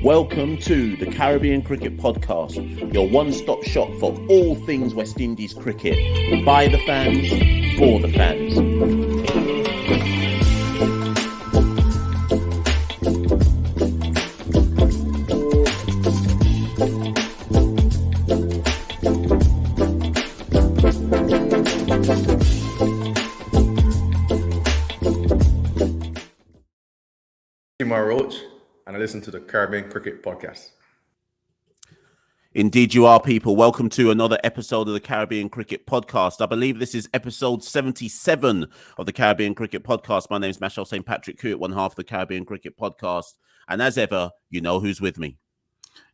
Welcome to the Caribbean Cricket Podcast, your one-stop shop for all things West Indies cricket. By the fans, for the fans. Roach, and I listen to the Caribbean Cricket Podcast. Indeed you are, people. Welcome to another episode of the Caribbean Cricket Podcast. I believe this is episode 77 of the Caribbean Cricket Podcast. My name is Mashal St. Patrick Hewitt, one half of the Caribbean Cricket Podcast. And as ever, you know who's with me.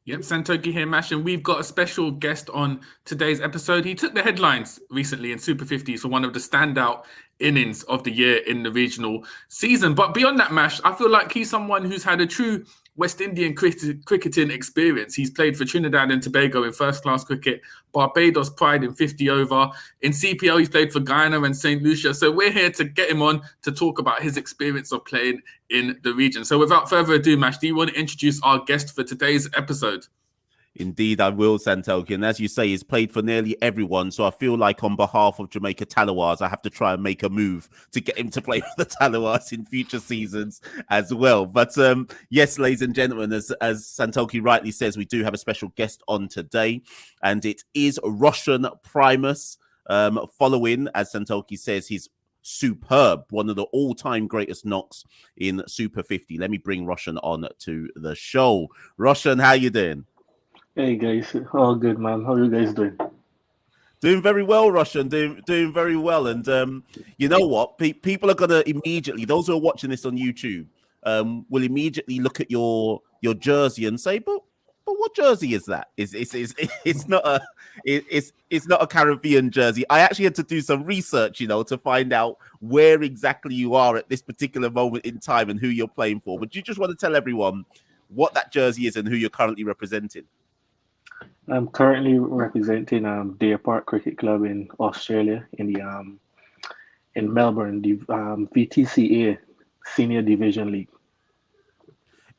Yep, Santoki here, Mash, and we've got a special guest on today's episode. He took the headlines recently in Super 50s for one of the standout innings of the year in the regional season. But beyond that, Mash, I feel like he's someone who's had a true West Indian cricketing experience. He's played for Trinidad and Tobago in first-class cricket, Barbados Pride in 50 over. In CPL, he's played for Guyana and St. Lucia. So we're here to get him on to talk about his experience of playing in the region. So without further ado, Mash, do you want to introduce our guest for today's episode? Indeed, I will, Santoki. And as you say, he's played for nearly everyone. So I feel like on behalf of Jamaica Talawars, I have to try and make a move to get him to play for the Talawars in future seasons as well. But yes, ladies and gentlemen, as Santoki rightly says, we do have a special guest on today. And it is Roshon Primus, following, as Santoki says, he's superb, one of the all-time greatest knocks in Super 50. Let me bring Roshon on to the show. Roshon, how you doing? Hey guys, all good, man. How are you guys doing? Doing very well, Roshon. Doing very well. And you know what? People are gonna immediately, those who are watching this on YouTube, will immediately look at your jersey and say, "But what jersey is that? It's not a Caribbean jersey." I actually had to do some research, to find out where exactly you are at this particular moment in time and who you're playing for. But you just want to tell everyone what that jersey is and who you're currently representing? I'm currently representing Deer Park Cricket Club in Australia in the in Melbourne, the VTCA Senior Division League.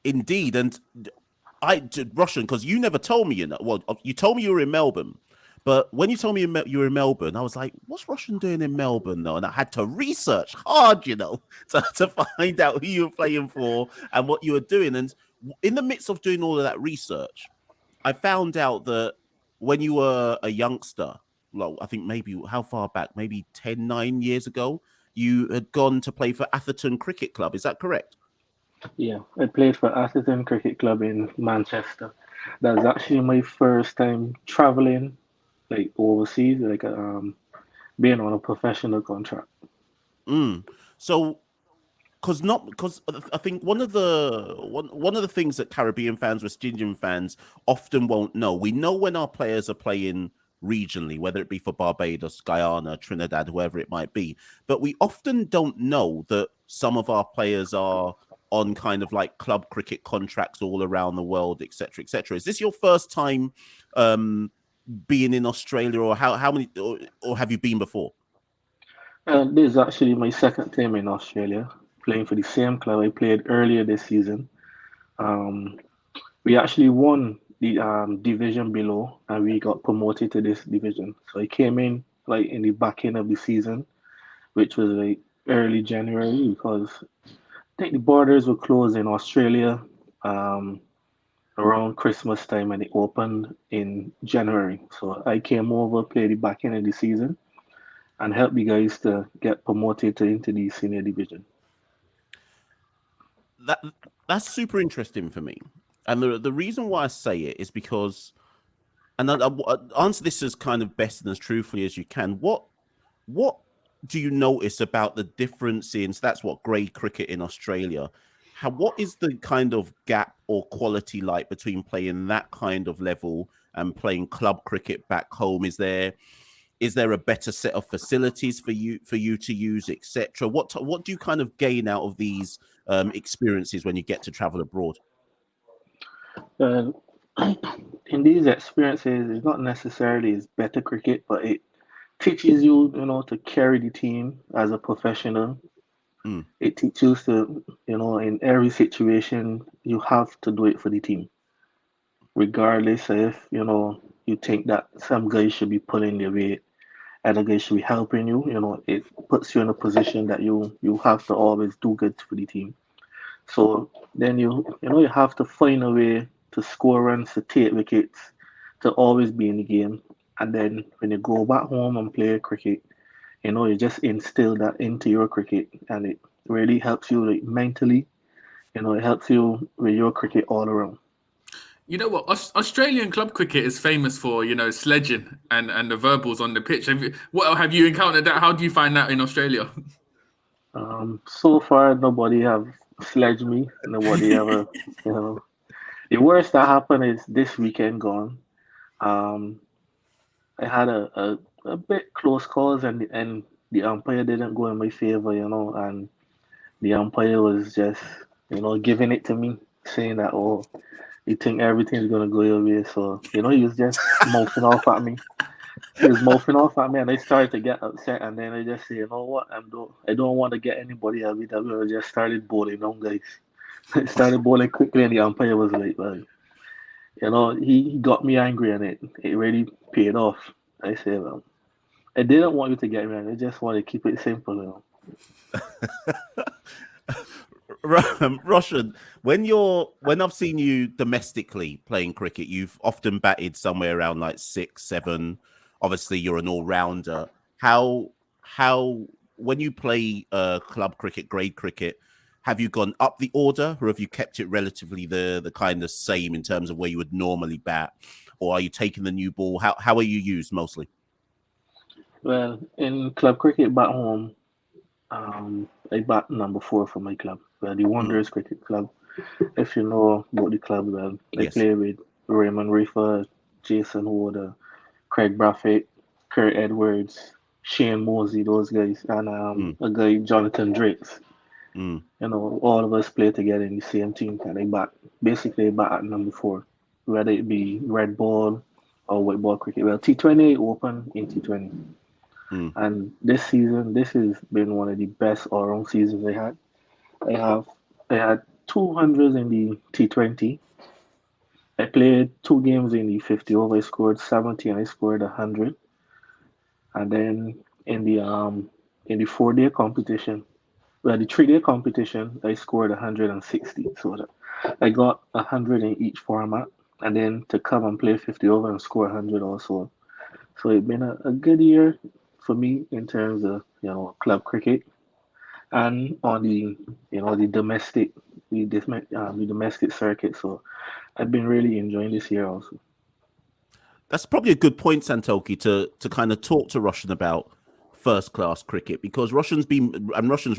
Indeed, and Roshon, because you never told me, well, you told me you were in Melbourne, but when you told me you were in Melbourne, I was like, what's Roshon doing in Melbourne, though? And I had to research hard, to find out who you were playing for and what you were doing. And in the midst of doing all of that research, I found out that when you were a youngster, well, I think maybe, how far back? Maybe 9 years ago, you had gone to play for Atherton Cricket Club. Is that correct? Yeah, I played for Atherton Cricket Club in Manchester. That was actually my first time traveling, overseas, being on a professional contract. So, because I think one of the things that Caribbean fans, West Indian fans often won't know, we know when our players are playing regionally, whether it be for Barbados, Guyana, Trinidad, whoever it might be, but we often don't know that some of our players are on kind of like club cricket contracts all around the world, etc., etc. Is this your first time being in Australia, or how many, or have you been before? This is actually my second time in Australia, playing for the same club I played earlier this season. We actually won the division below, and we got promoted to this division. So I came in in the back end of the season, which was early January, because I think the borders were closed in Australia around Christmas time, and it opened in January. So I came over, played the back end of the season, and helped the guys to get promoted into the senior division. That's super interesting for me, and the reason why I say it is because, and I'll answer this as kind of best and as truthfully as you can. What do you notice about the difference in? So that's what grade cricket in Australia. What is the kind of gap or quality like between playing that kind of level and playing club cricket back home? Is there a better set of facilities for you to use, etc.? What do you kind of gain out of these experiences when you get to travel abroad? In these experiences, it's not necessarily it's better cricket, but it teaches you, to carry the team as a professional. It teaches you to, in every situation, you have to do it for the team. regardless if you think that some guys should be pulling their weight, other guys should be helping you. It puts you in a position that you have to always do good for the team. So then you have to find a way to score runs, to take wickets, to always be in the game. And then when you go back home and play cricket, you just instill that into your cricket, and it really helps you like mentally. It helps you with your cricket all around. You know what? Australian club cricket is famous for, sledging and the verbals on the pitch. Have you encountered that? How do you find that in Australia? So far, nobody have sledged me. Nobody ever, you know. The worst that happened is this weekend gone. Um, I had a bit close calls, and the umpire didn't go in my favor, and the umpire was just, giving it to me, saying that, oh, you think everything's gonna go your way. So, he was just mouthing off at me. He was mouthing off at me, and I started to get upset. And then I just say, you know what, I don't want to get anybody at me. I just started bowling down, guys. I started bowling quickly, and the umpire was like, well, he got me angry, and it really paid off. I say, well, I didn't want you to get me angry. I just want to keep it simple. Roshan, when I've seen you domestically playing cricket, you've often batted somewhere around like 6, 7. Obviously, you're an all-rounder. How when you play club cricket, grade cricket, have you gone up the order, or have you kept it relatively the kind of same in terms of where you would normally bat, or are you taking the new ball? How are you used mostly? Well, in club cricket back home, I bat number 4 for my club. Well, the Wanderers Cricket Club. If you know about the club, well, I Yes. play with Raymond Reefer, Jason Warder, Craig Braffett, Kurt Edwards, Shane Mosley, those guys, and a guy, Jonathan Drakes. All of us play together in the same team, and I bat at number 4, whether it be red ball or white ball cricket. Well, T20 open in T20. And this season, this has been one of the best all-round seasons I had. I had 200s in the T20. I played 2 games in the 50 over. I scored 70 and I scored 100. And then in the 4-day competition, well, the 3-day competition, I scored 160. So I got 100 in each format, and then to come and play 50 over and score 100 also. So it's been a good year for me in terms of club cricket, and on the domestic circuit. So I've been really enjoying this year also. That's probably a good point, Santoki, to kind of talk to Roshan about first class cricket, because Roshan's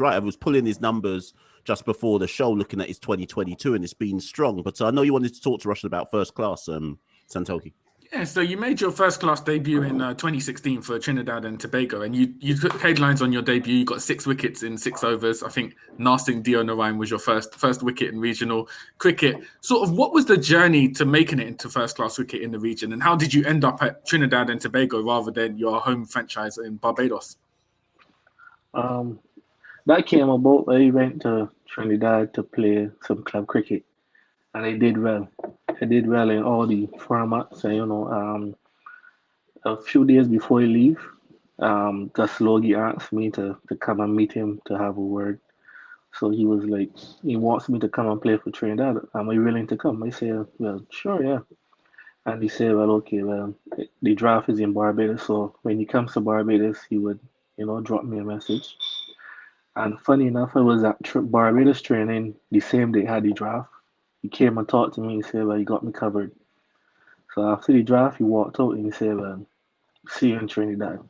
right. I was pulling his numbers just before the show, looking at his 2022, and it's been strong. But I know you wanted to talk to Roshan about first class, Santoki. Yeah, so you made your first class debut in 2016 for Trinidad and Tobago, and you took headlines on your debut. You got 6 wickets in 6 overs. I think Narsingh Deonarayan was your first wicket in regional cricket. Sort of, what was the journey to making it into first class cricket in the region, and how did you end up at Trinidad and Tobago rather than your home franchise in Barbados? That came about. I went to Trinidad to play some club cricket, and I did well. I did well in all the formats. And, a few days before I leave, Gus Logie asked me to come and meet him to have a word. So he was like, he wants me to come and play for Trinidad. Am I willing to come? I said, well, sure, yeah. And he said, well, okay, well, the draft is in Barbados. So when he comes to Barbados, he would, drop me a message. And funny enough, I was at Barbados training the same day I had the draft. He came and talked to me. He said, well, you got me covered. So after the draft, he walked out and he said, well, see you in Trinidad.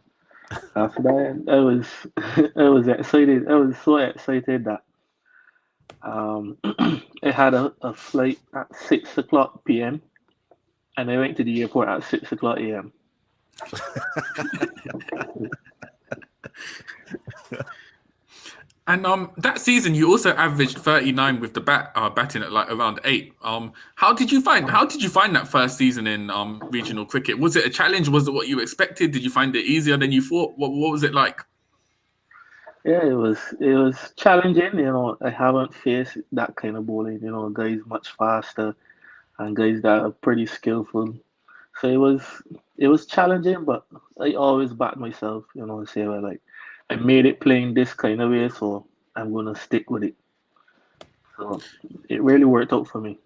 After that, I was excited. I was so excited that I had a flight at 6 o'clock p.m. and I went to the airport at 6 o'clock a.m. And that season, you also averaged 39 with the batting at like around 8. How did you find that first season in regional cricket? Was it a challenge? Was it what you expected? Did you find it easier than you thought? What was it like? Yeah, it was challenging. I haven't faced that kind of bowling. Guys much faster, and guys that are pretty skillful. So it was challenging, but I always back myself, say well, like I made it playing this kind of way, so I'm gonna stick with it. So it really worked out for me.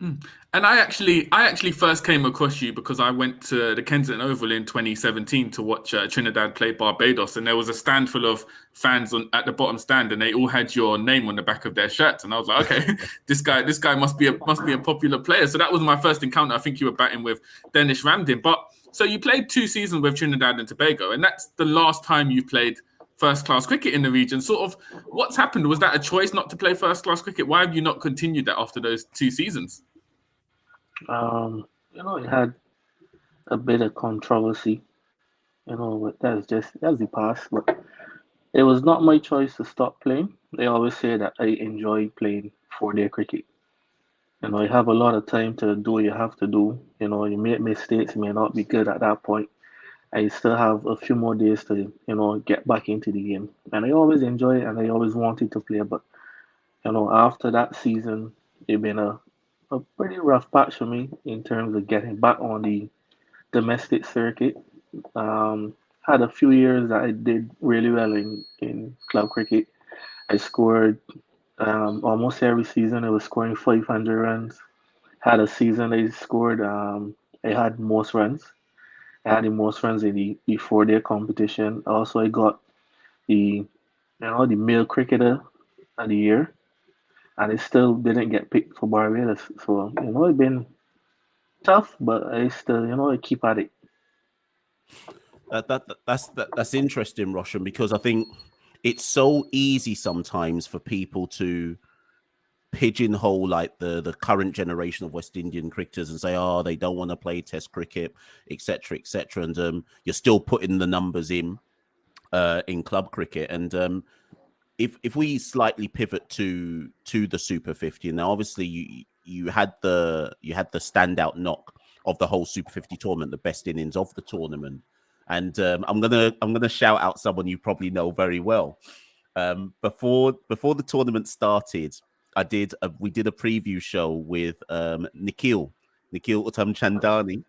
And I actually first came across you because I went to the Kensington Oval in 2017 to watch Trinidad play Barbados, and there was a stand full of fans at the bottom stand, and they all had your name on the back of their shirts, and I was like, okay, this guy must be a popular player. So that was my first encounter. I think you were batting with Dennis Ramdin, but so you played 2 seasons with Trinidad and Tobago, and that's the last time you played first class cricket in the region. Sort of, what's happened? Was that a choice not to play first class cricket? Why have you not continued that after those 2 seasons? It had a bit of controversy, but that's the past. But it was not my choice to stop playing. They always say that I enjoy playing 4-day cricket. You have a lot of time to do what you have to do. You make mistakes, you may not be good at that point. I still have a few more days to, get back into the game. And I always enjoy it and I always wanted to play. But, after that season, it been a pretty rough patch for me in terms of getting back on the domestic circuit. Had a few years that I did really well in club cricket. I scored almost every season. I was scoring 500 runs. Had a season I scored. I had most runs. I had the most runs in the 4-day competition. Also, I got the male cricketer of the year, and I still didn't get picked for Barbados. So it's been tough, but I still I keep at it. That's interesting, Roshon, because I think it's so easy sometimes for people to pigeonhole like the current generation of West Indian cricketers and say, oh, they don't want to play Test cricket, etc., etc. And you're still putting the numbers in club cricket. And if we slightly pivot to the Super 50, now obviously you had the standout knock of the whole Super 50 tournament, the best innings of the tournament. And I'm gonna shout out someone you probably know very well. Before the tournament started, we did a preview show with Nikhil Uttam Chandani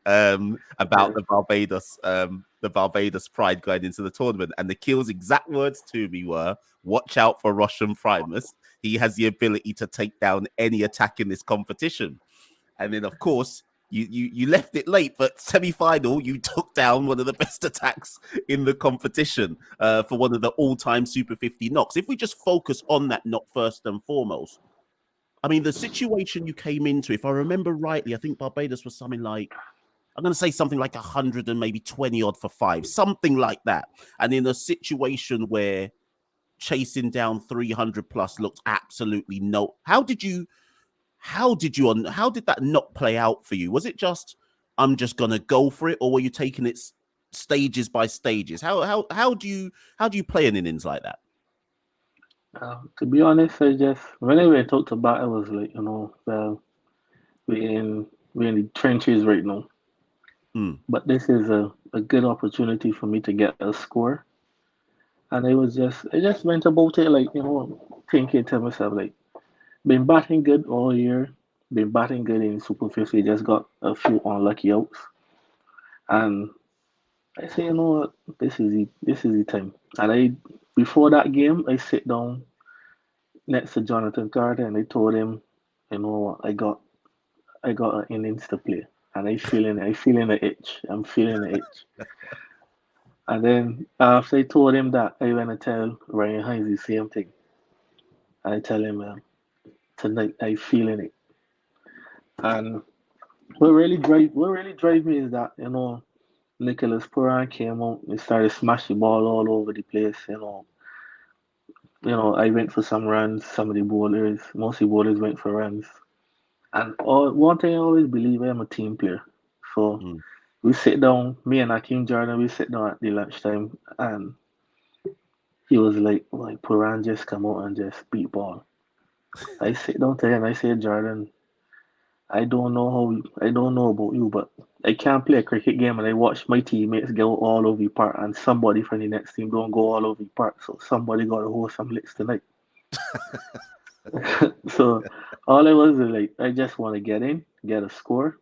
about the Barbados pride going into the tournament, and Nikhil's exact words to me were, "Watch out for Roshon Primus. He has the ability to take down any attack in this competition." And then, of course, you left it late, but semi-final, you took down one of the best attacks in the competition for one of the all-time Super 50 knocks. If we just focus on that knock first and foremost, I mean, the situation you came into, if I remember rightly, I think Barbados was something like, I'm going to say something like 100 and maybe 20 odd for 5, something like that. And in a situation where chasing down 300 plus looked absolutely no. How did that not play out for you? Was it just, I'm just gonna go for it, or were you taking it stages by stages? How do you play an innings like that? To be honest, I just whenever I talked about it, was like well, we're in the trenches right now. But this is a good opportunity for me to get a score. And I just went about it like, thinking to myself, like, been batting good all year, been batting good in Super 50, just got a few unlucky outs. And I say, what, this is the time. And before that game, I sit down next to Jonathan Carter and I told him, what, I got an innings to play. And I feeling the itch. I'm feeling the itch. And then after I told him that, I went to tell Ryan Hines the same thing. I tell him, tonight I feeling it. And what really drive me is that, Nicholas Puran came out and started smashing the ball all over the place, I went for some runs, some of the bowlers, most of the bowlers went for runs. And one thing I always believe, I'm a team player. So we sit down, me and Akeem Jordan, we sit down at the lunchtime, and he was like, Puran just come out and just beat ball. I sit down to him, I say, Jordan, I don't know about you, but I can't play a cricket game and I watch my teammates go all over the park and somebody from the next team don't go all over the park. So somebody got to hold some licks tonight. So all I was like, I just want to get in get a score.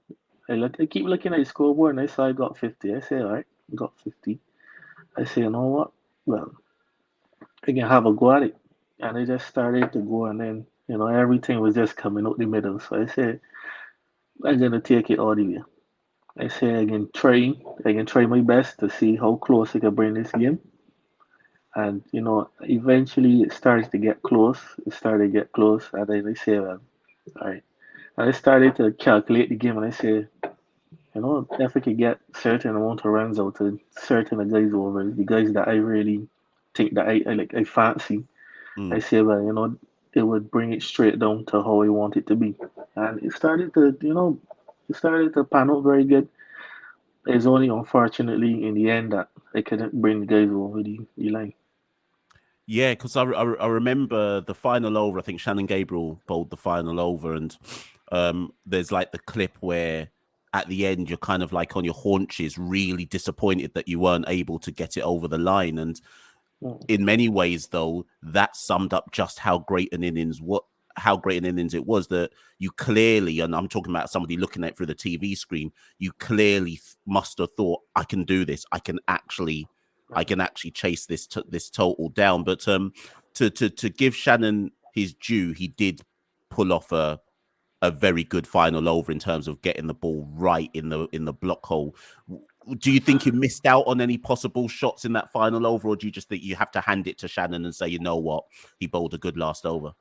I keep looking at the scoreboard and I saw I got 50. I say, all right, got 50. I say, you know what? Well, I can have a go at it. And I just started to go, and then, everything was just coming out the middle. So I said, I'm going to take it all the way. I say, I can try my best to see how close I can bring this game. And, eventually it started to get close. It started to get close. And then I say, well, all right. And I started to calculate the game, and I say, if I could get certain amount of runs out of certain of guys over, the guys that I really think that I fancy, I say, well, it would bring it straight down to how I want it to be. And it started to pan out very good. It's only unfortunately in the end that I couldn't bring the guys over the line. Yeah, because I remember the final over. I think Shannon Gabriel bowled the final over, and there's like the clip where at the end you're kind of like on your haunches, really disappointed that you weren't able to get it over the line. And in many ways, though, that summed up just how great an innings it was. That you clearly, and I'm talking about somebody looking at it through the TV screen, you clearly must have thought, I can do this. I can actually chase this total down. But to give Shannon his due, he did pull off a very good final over in terms of getting the ball right in the block hole. Do you think you missed out on any possible shots in that final over, or do you just think you have to hand it to Shannon and say, you know what, he bowled a good last over?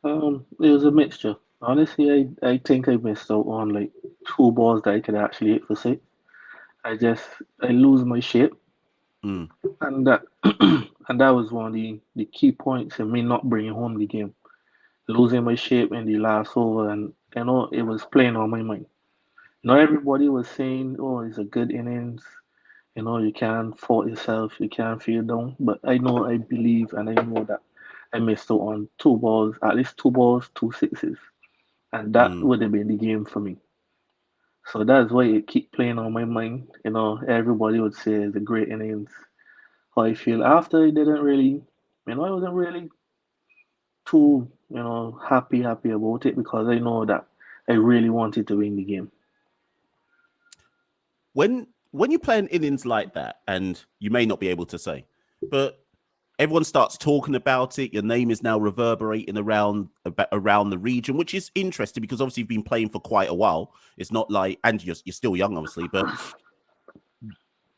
It was a mixture. Honestly, I think I missed out on like two balls that I could actually hit for six. I lose my shape, and that and that was one of the key points in me not bringing home the game. Losing my shape in the last over, and it was playing on my mind. Not everybody was saying, "Oh, it's a good innings." You can't fault yourself, you can't feel down. But I believe, and I know that I missed out on two balls, at least two balls, two sixes, and that would have been the game for me. So that's why it keep playing on my mind. Everybody would say it's a great innings. How I feel after I didn't really, I wasn't really too, happy about it because I know that I really wanted to win the game. When you play an innings like that, and you may not be able to say, but everyone starts talking about it, your name is now reverberating around the region, which is interesting because obviously you've been playing for quite a while. It's not like, and you're still young, obviously, but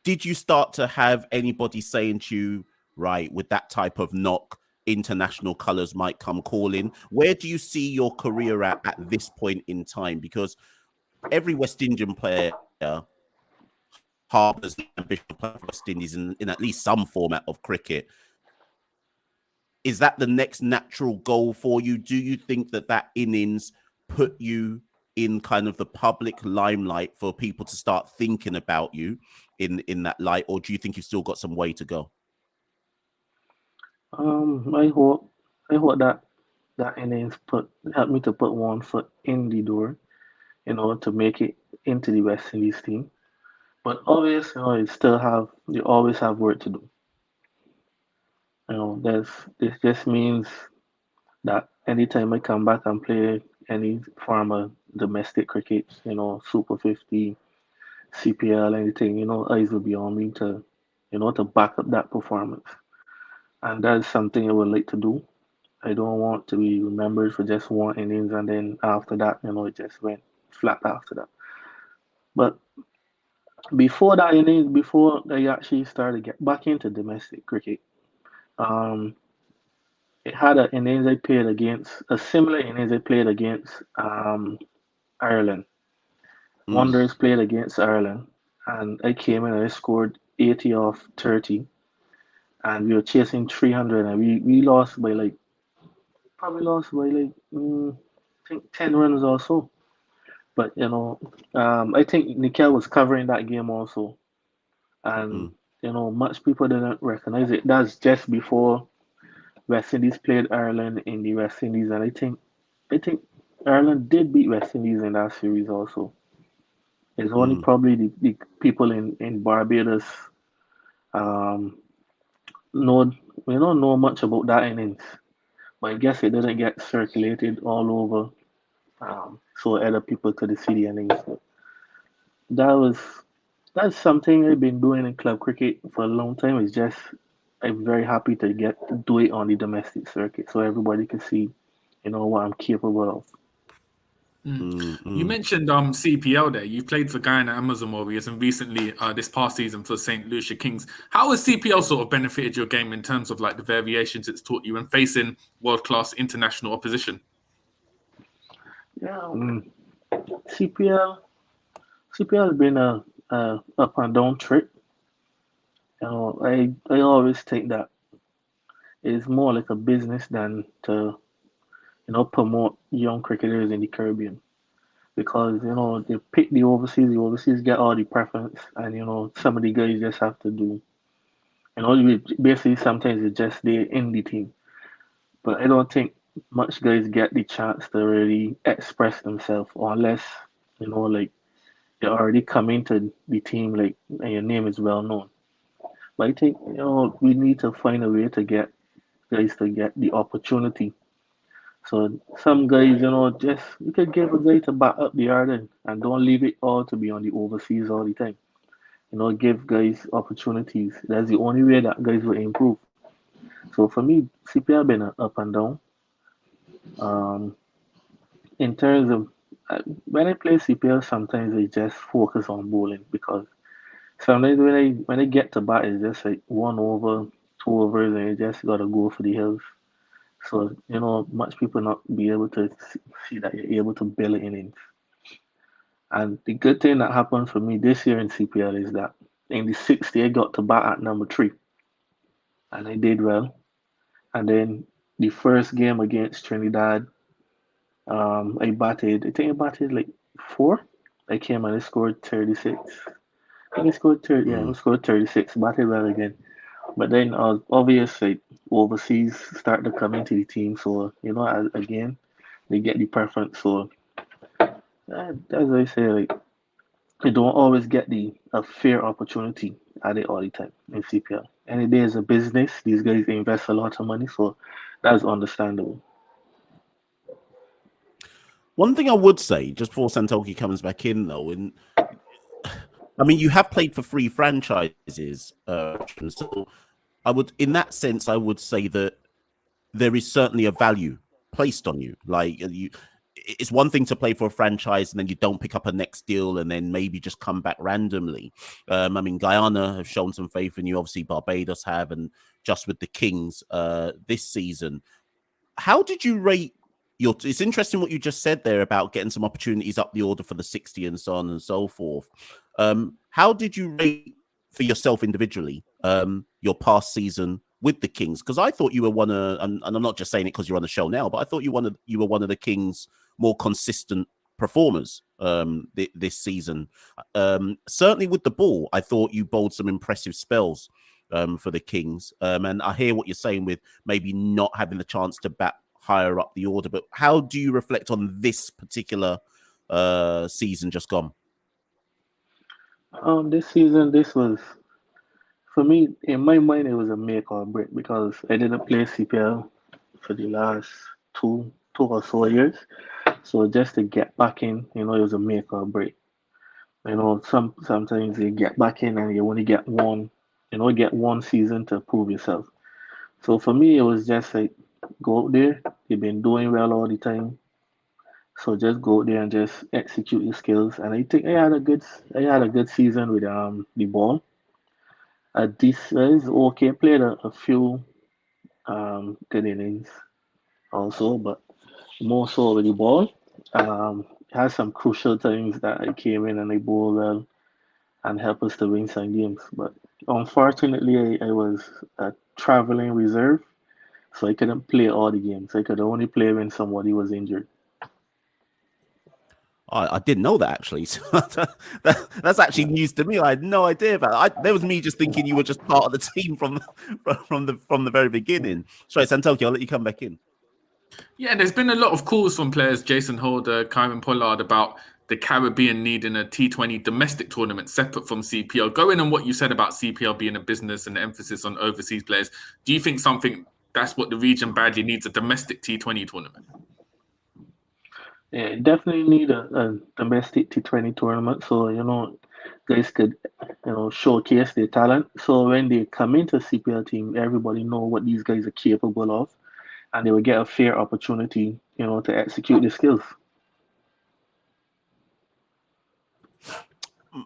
did you start to have anybody saying to you, right, with that type of knock, international colours might come calling? Where do you see your career at this point in time? Because every West Indian player harbours the ambition to play for West Indies in at least some format of cricket. Is that the next natural goal for you? Do you think that innings put you in kind of the public limelight for people to start thinking about you in that light, or do you think you've still got some way to go? I hope that innings helped me to put one foot in the door, to make it into the West Indies team. But obviously, you always have work to do. This just means that anytime I come back and play any form of domestic cricket, Super 50, CPL, anything, eyes will be on me to back up that performance. And that's something I would like to do. I don't want to be remembered for just one innings and then after that, it just went flat after that. But before that innings, before I actually started to get back into domestic cricket, um, it had an innings I played against, a similar innings I played against Ireland. Wanderers played against Ireland, and I came in and I scored 80 off 30, and we were chasing 300, and we lost by like, probably lost by like, I think 10 runs or so. But, I think Nikhil was covering that game also, and, much people didn't recognize it. That's just before West Indies played Ireland in the West Indies, and I think Ireland did beat West Indies in that series also. It's only probably the people in Barbados um know we don't know much about that innings, but I guess it didn't get circulated all over so other people could see the innings. But that was that's something I've been doing in club cricket for a long time. It's just I'm very happy to get to do it on the domestic circuit, so everybody can see, what I'm capable of. You mentioned CPL there. You've played for Guyana Amazon Warriors and recently this past season for St. Lucia Kings. How has CPL sort of benefited your game in terms of like the variations it's taught you and facing world-class international opposition? Yeah, CPL CPL has been a up and down trip. I always think that it's more like a business than to promote young cricketers in the Caribbean, because they pick the overseas get all the preference, and some of the guys just have to do, basically sometimes it's just they're in the team, but I don't think much guys get the chance to really express themselves unless like you're already coming to the team, like, and your name is well known. But I think we need to find a way to get guys to get the opportunity. So some guys, just you could give a guy to back up the yard, and don't leave it all to be on the overseas all the time. Give guys opportunities. That's the only way that guys will improve. So for me, CPR been up and down. Um, in terms of when I play CPL, sometimes I just focus on bowling, because sometimes when I get to bat, it's just like 1 over, 2 overs, and you just gotta go for the hills. So much people not be able to see that you're able to build innings. And the good thing that happened for me this year in CPL is that in the 60, I got to bat at number 3, and I did well. And then the first game against Trinidad, I think I batted like 4. I came and I scored 36. I think I scored 30, yeah, I scored 36, batted well again. But then obviously overseas start to come into the team, so again they get the preference. So as I say, like, you don't always get a fair opportunity at it all the time in CPL. And it is a business. These guys invest a lot of money, so that's understandable. One thing I would say, just before Santoki comes back in, though, I mean, you have played for 3 franchises, so in that sense, I would say that there is certainly a value placed on you. Like, it's one thing to play for a franchise and then you don't pick up a next deal and then maybe just come back randomly. I mean, Guyana have shown some faith in you. Obviously, Barbados have, and just with the Kings this season. How did you rate it's interesting what you just said there about getting some opportunities up the order for the 60 and so on and so forth. How did you rate for yourself individually your past season with the Kings? Because I thought you were and I'm not just saying it because you're on the show now, but I thought you were one of the Kings' more consistent performers this season. Certainly with the ball, I thought you bowled some impressive spells for the Kings. And I hear what you're saying with maybe not having the chance to bat higher up the order. But how do you reflect on this particular season just gone? This season, this was, for me, in my mind, it was a make or break, because I didn't play CPL for the last two or so years. So just to get back in, it was a make or break. Sometimes you get back in and you only get one season to prove yourself. So for me, it was just like, go out there. You've been doing well all the time, so just go out there and just execute your skills. And I think I had a good season with the ball. This is okay. Played a few good innings also, but more so with the ball. Had some crucial times that I came in and I bowled well and helped us to win some games. But unfortunately, I was a traveling reserve, so I couldn't play all the games. I could only play when somebody was injured. I didn't know that, actually. So that's actually news to me. I had no idea about it. There was me just thinking you were just part of the team from the very beginning. Sorry, Santoki, I'll let you come back in. Yeah, there's been a lot of calls from players, Jason Holder, Kyron Pollard, about the Caribbean needing a T20 domestic tournament separate from CPL. Going on what you said about CPL being a business and the emphasis on overseas players, do you think that's what the region badly needs, a domestic T20 tournament? Yeah, definitely need a domestic T20 tournament so guys could showcase their talent. So when they come into CPL team, everybody know what these guys are capable of, and they will get a fair opportunity, to execute their skills.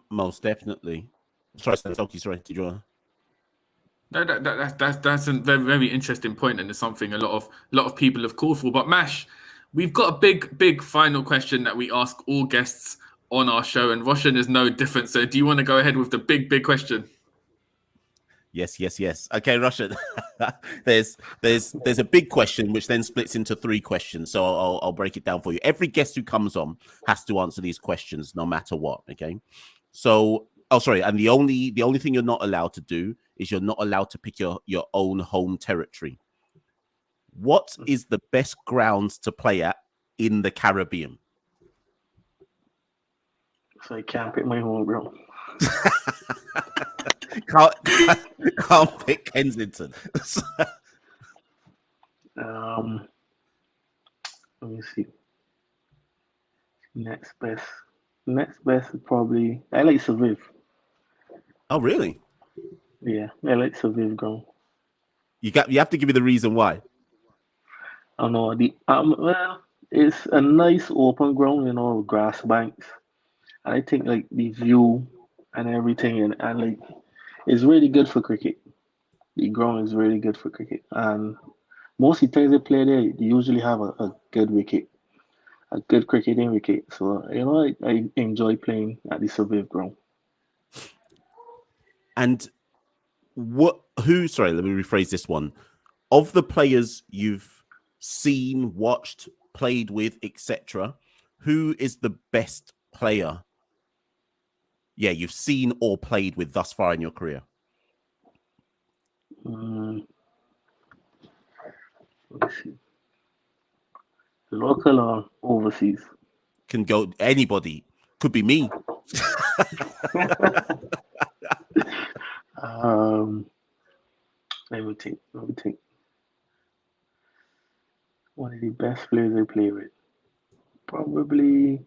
Most definitely. Sorry, Santoki, sorry, did you want to? No, that's a very very interesting point, and it's something a lot of people have called for. But Mash, we've got a big final question that we ask all guests on our show, and Roshan is no different. So, do you want to go ahead with the big question? Yes. Okay, Russian. there's a big question which then splits into three questions. So I'll break it down for you. Every guest who comes on has to answer these questions, no matter what. Okay. So, sorry, and the only thing you're not allowed to do is you're not allowed to pick your own home territory. What is the best grounds to play at in the Caribbean? So I can't pick my home ground. can't, can't pick Kensington. Let me see. Next best. Next best is probably I like Survive. Oh, really? Yeah, I like Survive ground. You have to give me the reason why. I don't know well, it's a nice open ground, grass banks. I think like the view and everything, and like it's really good for cricket. The ground is really good for cricket, and most of the times they play there, they usually have a good wicket, a good cricketing wicket. So I enjoy playing at the Survive ground. And sorry, let me rephrase this one. Of the players you've seen, watched, played with, etc., who is the best player? Yeah, you've seen or played with thus far in your career. Let's see. Local or overseas? Can go anybody. Could be me. Let me think. One of the best players I play with. Probably,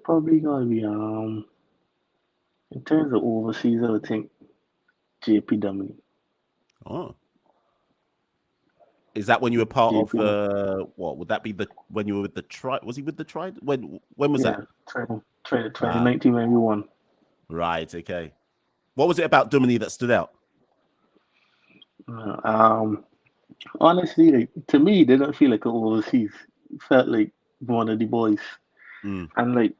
probably gonna be in terms of overseas, I would think JP Dummy. Oh, is that when you were part of JP, what would that be when you were with the Tribe? Was he with the Tribe? When was yeah, that? 2019 when we won. Right. Okay. What was it about Duminy that stood out? Honestly, like, to me, it didn't feel like an overseas. It felt like one of the boys. And like,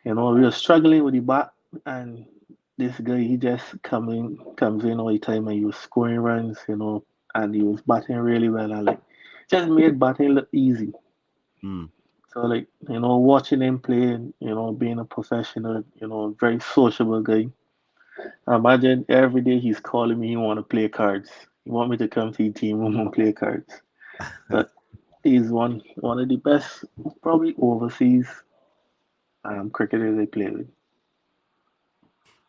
we were struggling with the bat, and this guy he just comes in all the time, and he was scoring runs, and he was batting really well, and like just made batting look easy. So like, watching him play, and being a professional, very sociable guy. Imagine every day he's calling me, he want to play cards. He want me to come to the team and play cards. But he's one of the best, probably overseas cricketers I play with.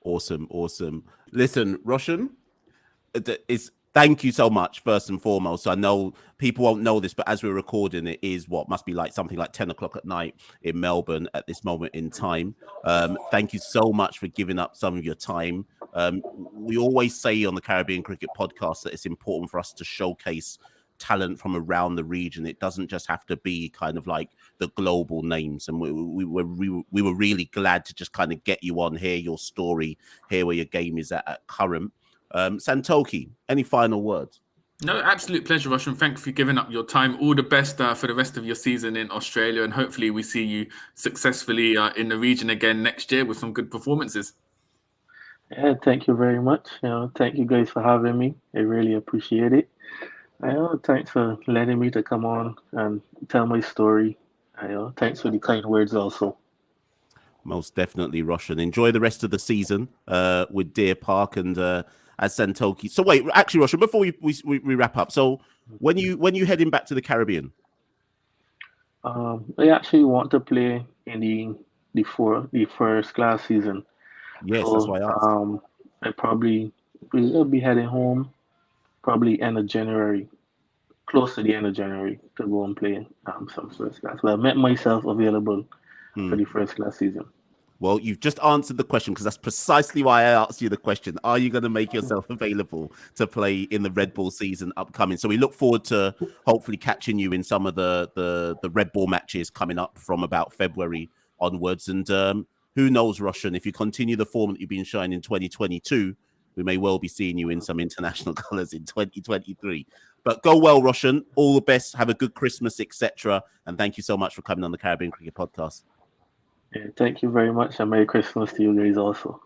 Awesome. Listen, Roshan, thank you so much, first and foremost. I know people won't know this, but as we're recording, it is what must be like something like 10 o'clock at night in Melbourne at this moment in time. Thank you so much for giving up some of your time. We always say on the Caribbean Cricket Podcast that it's important for us to showcase talent from around the region. It doesn't just have to be kind of like the global names, and we were really glad to just kind of get you on, hear your story, hear where your game is at current. Santoki, any final words? No, absolute pleasure, Roshan. Thank you for giving up your time. All the best for the rest of your season in Australia, and hopefully we see you successfully in the region again next year with some good performances. Yeah, thank you very much. Thank you guys for having me. I really appreciate it. Thanks for letting me to come on and tell my story. Thanks for the kind words also. Most definitely, Roshan. Enjoy the rest of the season with Deer Park and as Santoki. So wait, actually, Roshan, before we wrap up, so when you heading back to the Caribbean? I actually want to play in the first class season. Yes, So that's why I asked. I probably will be heading home probably end of January. close to the end of January to go and play some first class. But I met myself available for the first class season. Well, you've just answered the question because that's precisely why I asked you the question. Are you going to make yourself available to play in the Red Bull season upcoming? So we look forward to hopefully catching you in some of the Red Bull matches coming up from about February onwards. And who knows, Roshon, if you continue the form that you've been showing in 2022, we may well be seeing you in some international colours in 2023. But go well, Roshon. All the best. Have a good Christmas, etc. And thank you so much for coming on the Caribbean Cricket Podcast. Yeah, thank you very much, and Merry Christmas to you guys also.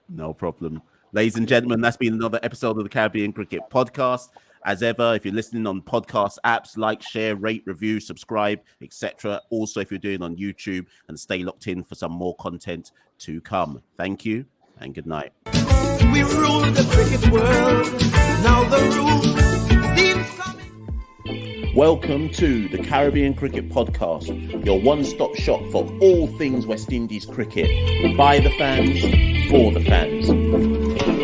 No problem. Ladies and gentlemen, that's been another episode of the Caribbean Cricket Podcast. As ever, if you're listening on podcast apps, like, share, rate, review, subscribe, etc. Also, if you're doing on YouTube, and stay locked in for some more content to come. Thank you and good night. We rule the cricket world. Now the rule seems coming. Welcome to the Caribbean Cricket Podcast, your one-stop shop for all things West Indies cricket. By the fans, for the fans.